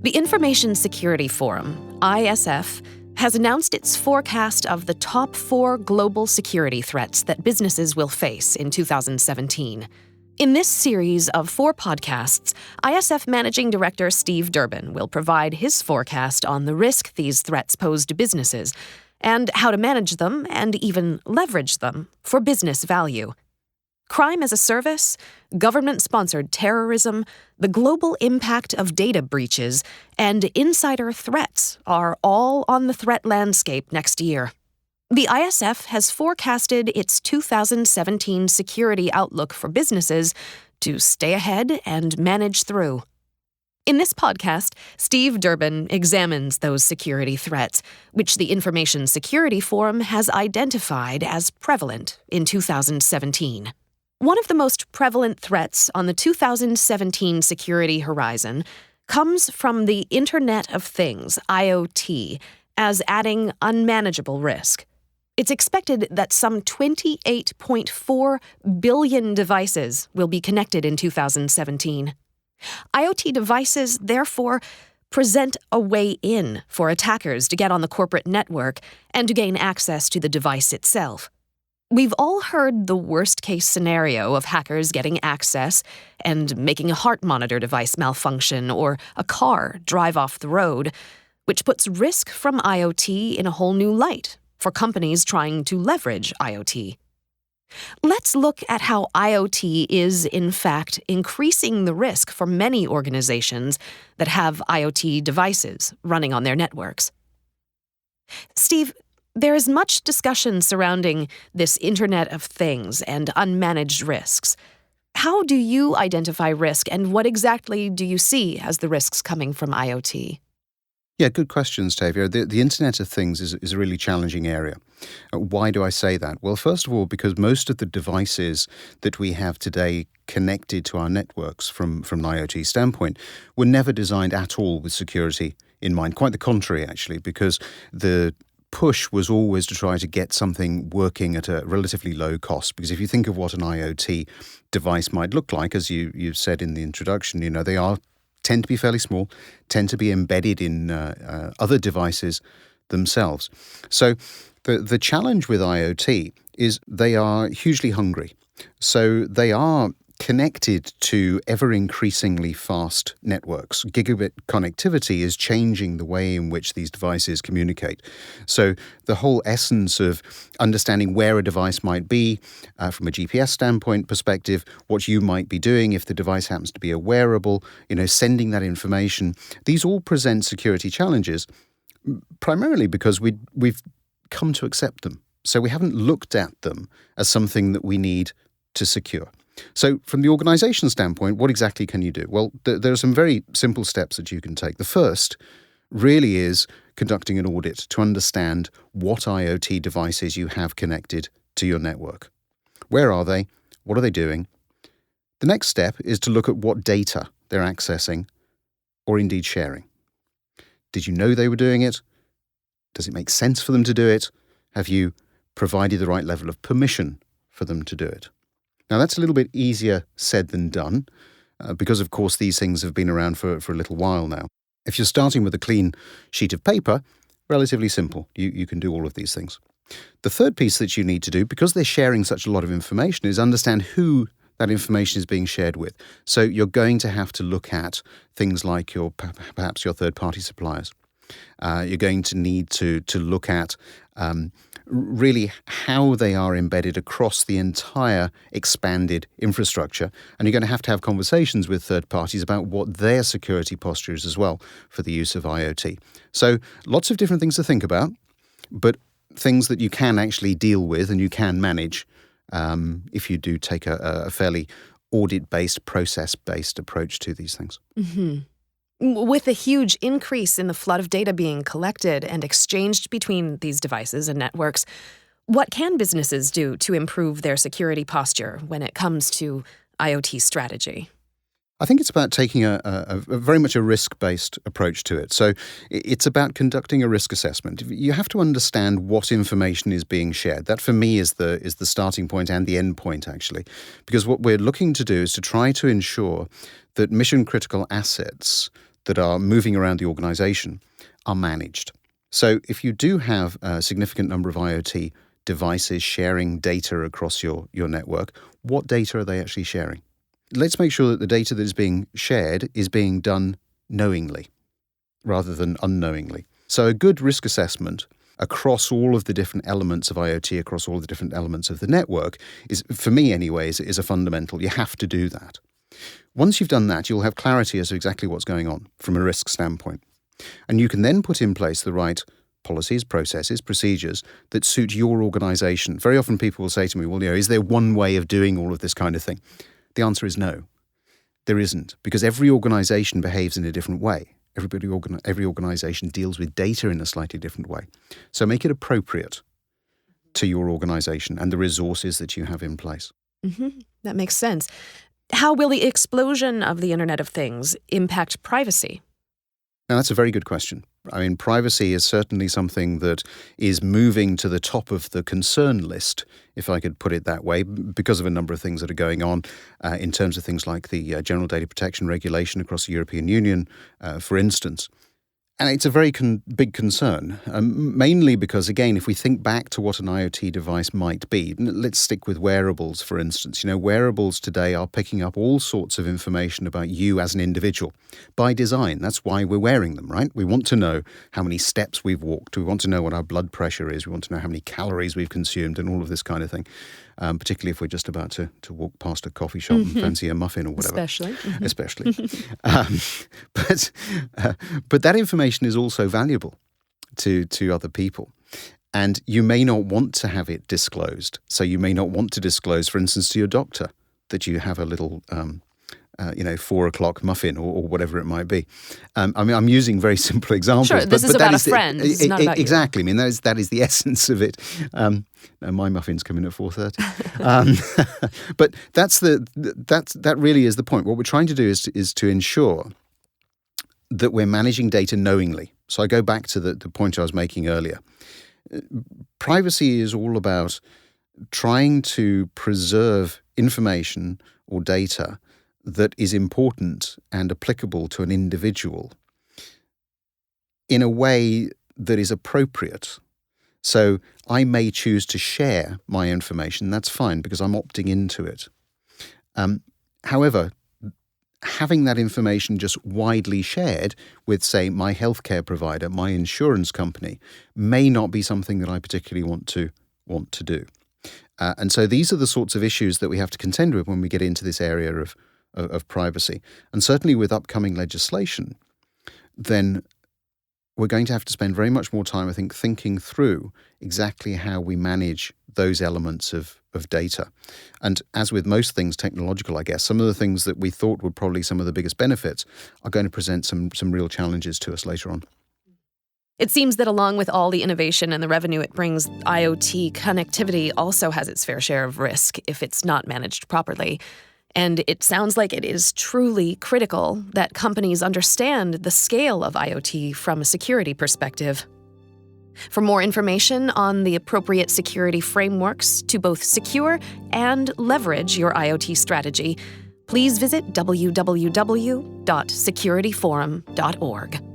The Information Security Forum, ISF, has announced its forecast of the top 4 global security threats that businesses will face in 2017. In this series of 4 podcasts, ISF Managing Director Steve Durbin will provide his forecast on the risk these threats pose to businesses and how to manage them and even leverage them for business value. Crime as a service, government-sponsored terrorism, the global impact of data breaches, and insider threats are all on the threat landscape next year. The ISF has forecasted its 2017 security outlook for businesses to stay ahead and manage through. In this podcast, Steve Durbin examines those security threats, which the Information Security Forum has identified as prevalent in 2017. One of the most prevalent threats on the 2017 security horizon comes from the Internet of Things, IoT, as adding unmanageable risk. It's expected that some 28.4 billion devices will be connected in 2017. IoT devices, therefore, present a way in for attackers to get on the corporate network and to gain access to the device itself. We've all heard the worst-case scenario of hackers getting access and making a heart monitor device malfunction or a car drive off the road, which puts risk from IoT in a whole new light for companies trying to leverage IoT. Let's look at how IoT is, in fact, increasing the risk for many organizations that have IoT devices running on their networks. Steve, there is much discussion surrounding this Internet of Things and unmanaged risks. How do you identify risk, and what exactly do you see as the risks coming from IoT? Yeah, good questions, Tavia. The Internet of Things is a really challenging area. Why do I say that? Well, first of all, because most of the devices that we have today connected to our networks from an IoT standpoint were never designed at all with security in mind. Quite the contrary, actually, because the push was always to try to get something working at a relatively low cost. Because if you think of what an IoT device might look like, as you said in the introduction, they tend to be fairly small, tend to be embedded in other devices themselves. So the challenge with IoT is they are hugely hungry. So they are connected to ever-increasingly fast networks. Gigabit connectivity is changing the way in which these devices communicate. So the whole essence of understanding where a device might be from a GPS standpoint perspective, what you might be doing if the device happens to be a wearable, sending that information, these all present security challenges, primarily because we've come to accept them. So we haven't looked at them as something that we need to secure. So from the organization standpoint, what exactly can you do? Well, there are some very simple steps that you can take. The first really is conducting an audit to understand what IoT devices you have connected to your network. Where are they? What are they doing? The next step is to look at what data they're accessing or indeed sharing. Did you know they were doing it? Does it make sense for them to do it? Have you provided the right level of permission for them to do it? Now, that's a little bit easier said than done, because, of course, these things have been around for a little while now. If you're starting with a clean sheet of paper, relatively simple. You can do all of these things. The third piece that you need to do, because they're sharing such a lot of information, is understand who that information is being shared with. So you're going to have to look at things like perhaps your third-party suppliers. You're going to need to look at really how they are embedded across the entire expanded infrastructure. And you're going to have conversations with third parties about what their security posture is as well for the use of IoT. So lots of different things to think about, but things that you can actually deal with and you can manage if you do take a fairly audit-based, process-based approach to these things. Mm-hmm. With a huge increase in the flood of data being collected and exchanged between these devices and networks, what can businesses do to improve their security posture when it comes to IoT strategy? I think it's about taking a very much a risk-based approach to it. So it's about conducting a risk assessment. You have to understand what information is being shared. That, for me, is the starting point and the end point, actually. Because what we're looking to do is to try to ensure that mission-critical assets that are moving around the organization are managed. So if you do have a significant number of IoT devices sharing data across your network, what data are they actually sharing? Let's make sure that the data that is being shared is being done knowingly rather than unknowingly. So a good risk assessment across all of the different elements of IoT, across all of the different elements of the network is, for me anyways, is a fundamental. You have to do that. Once you've done that, you'll have clarity as to exactly what's going on from a risk standpoint. And you can then put in place the right policies, processes, procedures that suit your organization. Very often people will say to me, well, is there one way of doing all of this kind of thing? The answer is no. There isn't, because every organization behaves in a different way. Every organization deals with data in a slightly different way. So make it appropriate to your organization and the resources that you have in place. Mm-hmm. That makes sense. How will the explosion of the Internet of Things impact privacy? Now, that's a very good question. I mean, privacy is certainly something that is moving to the top of the concern list, if I could put it that way, because of a number of things that are going on in terms of things like the General Data Protection Regulation across the European Union, for instance. And it's a very big concern, mainly because, again, if we think back to what an IoT device might be, let's stick with wearables, for instance. Wearables today are picking up all sorts of information about you as an individual by design. That's why we're wearing them, right? We want to know how many steps we've walked. We want to know what our blood pressure is. We want to know how many calories we've consumed and all of this kind of thing, particularly if we're just about to walk past a coffee shop and fancy a muffin or whatever. Especially. But that information is also valuable to other people. And you may not want to have it disclosed. So you may not want to disclose, for instance, to your doctor that you have a little 4 o'clock muffin or whatever it might be. I'm using very simple examples. Sure, this is about a friend. This is not about you. Exactly. I mean, that is the essence of it. My muffin's coming at 4:30. But that really is the point. What we're trying to do is to ensure that we're managing data knowingly. So I go back to the point I was making earlier. Privacy is all about trying to preserve information or data that is important and applicable to an individual in a way that is appropriate. So I may choose to share my information. That's fine because I'm opting into it. However, having that information just widely shared with, say, my healthcare provider, my insurance company, may not be something that I particularly want to do. And so these are the sorts of issues that we have to contend with when we get into this area of privacy. And certainly with upcoming legislation, then we're going to have to spend very much more time, I think, thinking through exactly how we manage those elements of data. And as with most things technological, I guess, some of the things that we thought were probably some of the biggest benefits are going to present some real challenges to us later on. It seems that along with all the innovation and the revenue it brings, IoT connectivity also has its fair share of risk if it's not managed properly. And it sounds like it is truly critical that companies understand the scale of IoT from a security perspective. For more information on the appropriate security frameworks to both secure and leverage your IoT strategy, please visit www.securityforum.org.